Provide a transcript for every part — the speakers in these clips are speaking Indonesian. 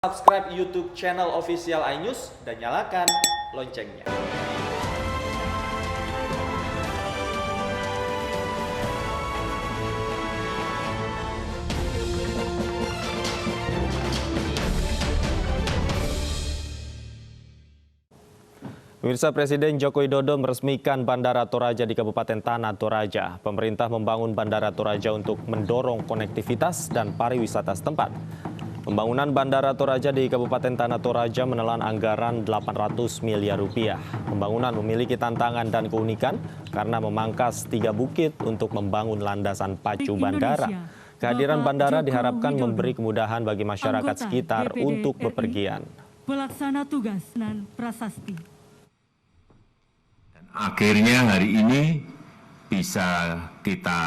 Subscribe YouTube channel official iNews dan nyalakan loncengnya. Pemirsa, Presiden Joko Widodo meresmikan Bandara Toraja di Kabupaten Tanah Toraja. Pemerintah membangun Bandara Toraja untuk mendorong konektivitas dan pariwisata setempat. Pembangunan Bandara Toraja di Kabupaten Tanah Toraja menelan anggaran 800 miliar rupiah. Pembangunan memiliki tantangan dan keunikan karena memangkas 3 bukit untuk membangun landasan pacu bandara. Kehadiran bandara diharapkan memberi kemudahan bagi masyarakat sekitar untuk bepergian. Pelaksana tugas dan prasasti. Akhirnya hari ini bisa kita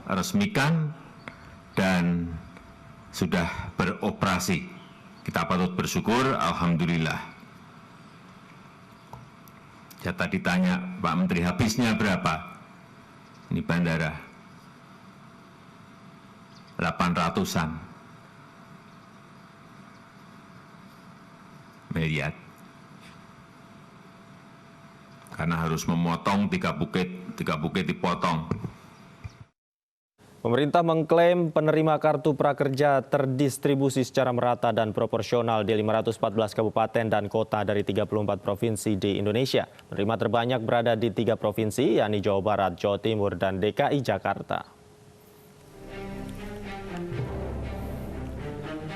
resmikan dan sudah beroperasi. Kita patut bersyukur, alhamdulillah. Saya tadi tanya Pak Menteri, habisnya berapa? Ini bandara 800-an miliar. Karena harus memotong 3 bukit dipotong. Pemerintah mengklaim penerima kartu prakerja terdistribusi secara merata dan proporsional di 514 kabupaten dan kota dari 34 provinsi di Indonesia. Penerima terbanyak berada di 3 provinsi, yakni Jawa Barat, Jawa Timur, dan DKI Jakarta.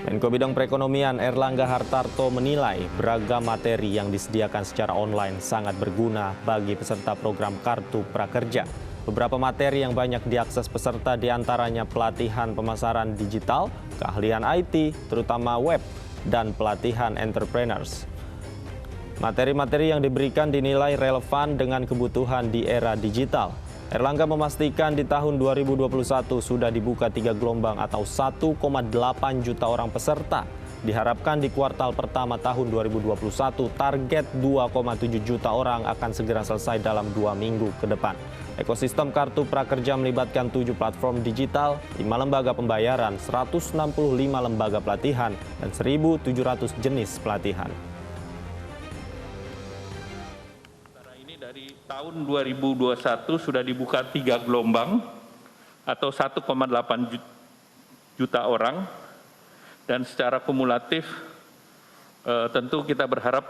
Menko Bidang Perekonomian Erlangga Hartarto menilai beragam materi yang disediakan secara online sangat berguna bagi peserta program Kartu Prakerja. Beberapa materi yang banyak diakses peserta diantaranya pelatihan pemasaran digital, keahlian IT, terutama web, dan pelatihan entrepreneurs. Materi-materi yang diberikan dinilai relevan dengan kebutuhan di era digital. Erlangga memastikan di tahun 2021 sudah dibuka 3 gelombang atau 1,8 juta orang peserta. Diharapkan di kuartal pertama tahun 2021 target 2,7 juta orang akan segera selesai dalam 2 minggu ke depan. Ekosistem Kartu Prakerja melibatkan 7 platform digital, 5 lembaga pembayaran, 165 lembaga pelatihan, dan 1.700 jenis pelatihan. Dari tahun 2021 sudah dibuka 3 gelombang atau 1,8 juta orang, dan secara kumulatif tentu kita berharap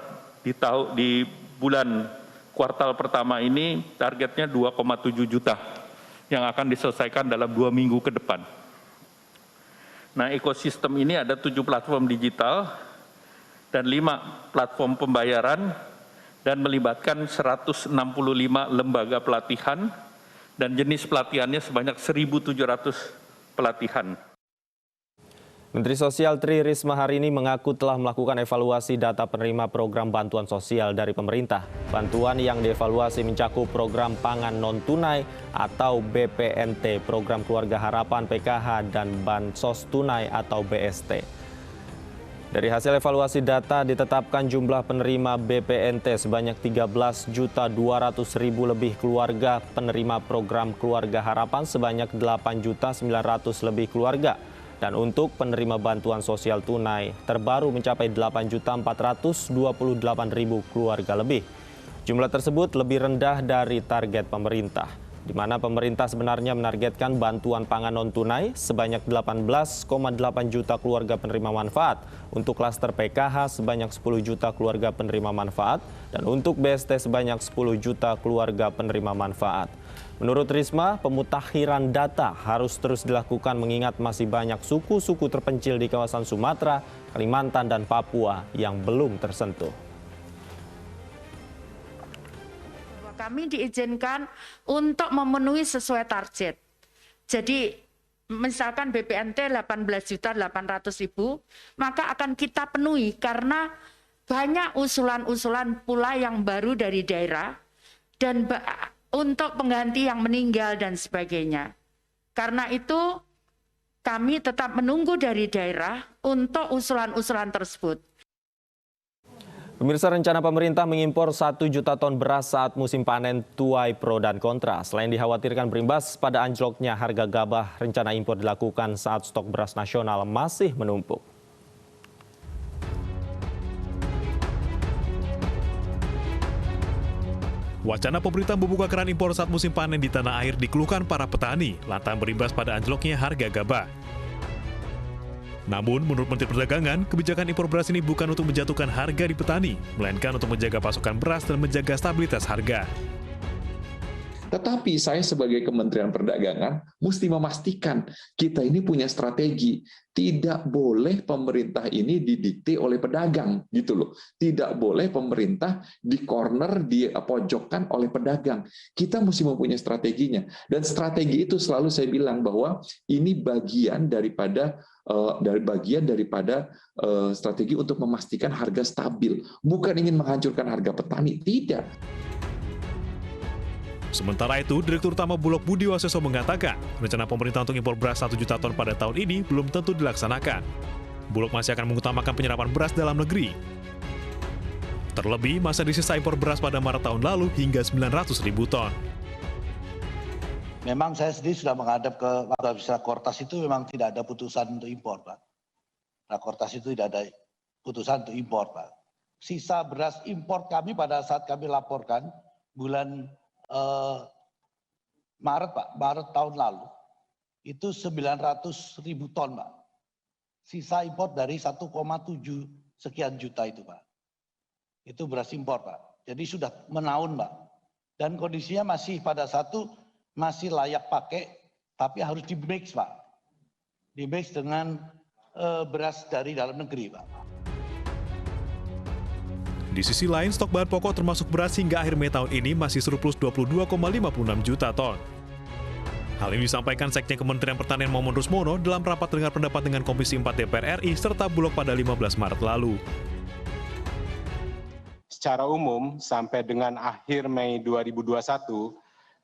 di bulan kuartal pertama ini targetnya 2,7 juta yang akan diselesaikan dalam 2 minggu ke depan. Nah, ekosistem ini ada 7 platform digital dan 5 platform pembayaran, dan melibatkan 165 lembaga pelatihan dan jenis pelatihannya sebanyak 1.700 pelatihan. Menteri Sosial Tri Risma hari ini mengaku telah melakukan evaluasi data penerima program bantuan sosial dari pemerintah. Bantuan yang dievaluasi mencakup program pangan non-tunai atau BPNT, program Keluarga Harapan PKH, dan Bansos Tunai atau BST. Dari hasil evaluasi data ditetapkan jumlah penerima BPNT sebanyak 13.200.000 lebih keluarga, penerima program Keluarga Harapan sebanyak 8.900.000 lebih keluarga, dan untuk penerima bantuan sosial tunai terbaru mencapai 8.428.000 keluarga lebih. Jumlah tersebut lebih rendah dari target pemerintah, di mana pemerintah sebenarnya menargetkan bantuan pangan non-tunai sebanyak 18,8 juta keluarga penerima manfaat, untuk klaster PKH sebanyak 10 juta keluarga penerima manfaat, dan untuk BST sebanyak 10 juta keluarga penerima manfaat. Menurut Risma, pemutakhiran data harus terus dilakukan mengingat masih banyak suku-suku terpencil di kawasan Sumatera, Kalimantan, dan Papua yang belum tersentuh. Kami diizinkan untuk memenuhi sesuai target. Jadi misalkan BPNT 18.800.000, maka akan kita penuhi karena banyak usulan-usulan pula yang baru dari daerah dan untuk pengganti yang meninggal dan sebagainya. Karena itu kami tetap menunggu dari daerah untuk usulan-usulan tersebut. Pemirsa, rencana pemerintah mengimpor 1 juta ton beras saat musim panen tuai pro dan kontra. Selain dikhawatirkan berimbas pada anjloknya harga gabah, rencana impor dilakukan saat stok beras nasional masih menumpuk. Wacana pemerintah membuka keran impor saat musim panen di tanah air dikeluhkan para petani, lantaran berimbas pada anjloknya harga gabah. Namun, menurut Menteri Perdagangan, kebijakan impor beras ini bukan untuk menjatuhkan harga di petani, melainkan untuk menjaga pasokan beras dan menjaga stabilitas harga. Tetapi saya sebagai Kementerian Perdagangan mesti memastikan kita ini punya strategi. Tidak boleh pemerintah ini didikte oleh pedagang, gitu loh. Tidak boleh pemerintah di corner, dipojokkan oleh pedagang. Kita mesti mempunyai strateginya. Dan strategi itu selalu saya bilang bahwa ini bagian daripada strategi untuk memastikan harga stabil. Bukan ingin menghancurkan harga petani, tidak. Sementara itu, Direktur Utama Bulog Budi Waseso mengatakan, rencana pemerintah untuk impor beras 1 juta ton pada tahun ini belum tentu dilaksanakan. Bulog masih akan mengutamakan penyerapan beras dalam negeri. Terlebih, masa disisa impor beras pada Maret tahun lalu hingga 900.000 ton. Memang saya sendiri sudah menghadap ke Rakortas itu memang tidak ada putusan untuk impor, Pak. Rakortas itu tidak ada putusan untuk impor, Pak. Sisa beras impor kami pada saat kami laporkan bulan Maret, Pak, Maret tahun lalu, itu 900.000 ton, Pak. Sisa impor dari 1,7 sekian juta itu, Pak. Itu beras impor, Pak. Jadi sudah menaun, Pak. Dan kondisinya masih pada masih layak pakai, tapi harus di-mix, Pak. Di-mix dengan beras dari dalam negeri, Pak. Di sisi lain, stok bahan pokok termasuk beras hingga akhir Mei tahun ini masih surplus 22,56 juta ton. Hal ini disampaikan Sekjen Kementerian Pertanian Momon Rusmono dalam rapat dengar pendapat dengan Komisi 4 DPR RI serta Bulog pada 15 Maret lalu. Secara umum, sampai dengan akhir Mei 2021,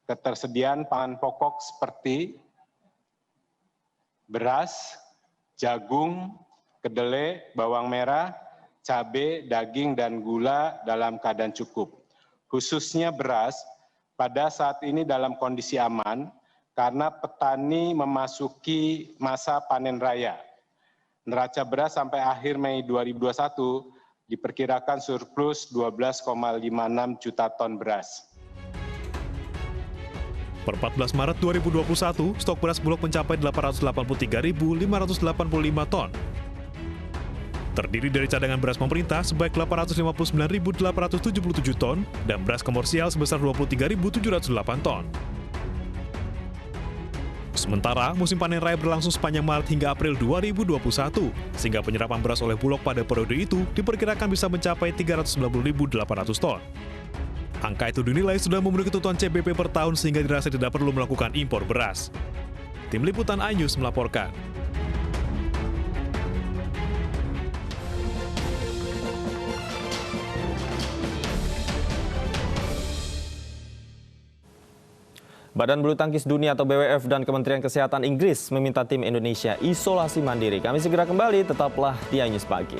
ketersediaan pangan pokok seperti beras, jagung, kedelai, bawang merah, cabai, daging, dan gula dalam keadaan cukup. Khususnya beras, pada saat ini dalam kondisi aman karena petani memasuki masa panen raya. Neraca beras sampai akhir Mei 2021 diperkirakan surplus 12,56 juta ton beras. Per 14 Maret 2021, stok beras Bulog mencapai 883.585 ton. Terdiri dari cadangan beras pemerintah sebanyak 859.877 ton dan beras komersial sebesar 23.708 ton. Sementara, musim panen raya berlangsung sepanjang Maret hingga April 2021, sehingga penyerapan beras oleh Bulog pada periode itu diperkirakan bisa mencapai 390.800 ton. Angka itu dinilai sudah memenuhi kebutuhan CBP per tahun sehingga dirasa tidak perlu melakukan impor beras. Tim Liputan iNews melaporkan. Badan Bulu Tangkis Dunia atau BWF dan Kementerian Kesehatan Inggris meminta tim Indonesia isolasi mandiri. Kami segera kembali, tetaplah di iNews Pagi.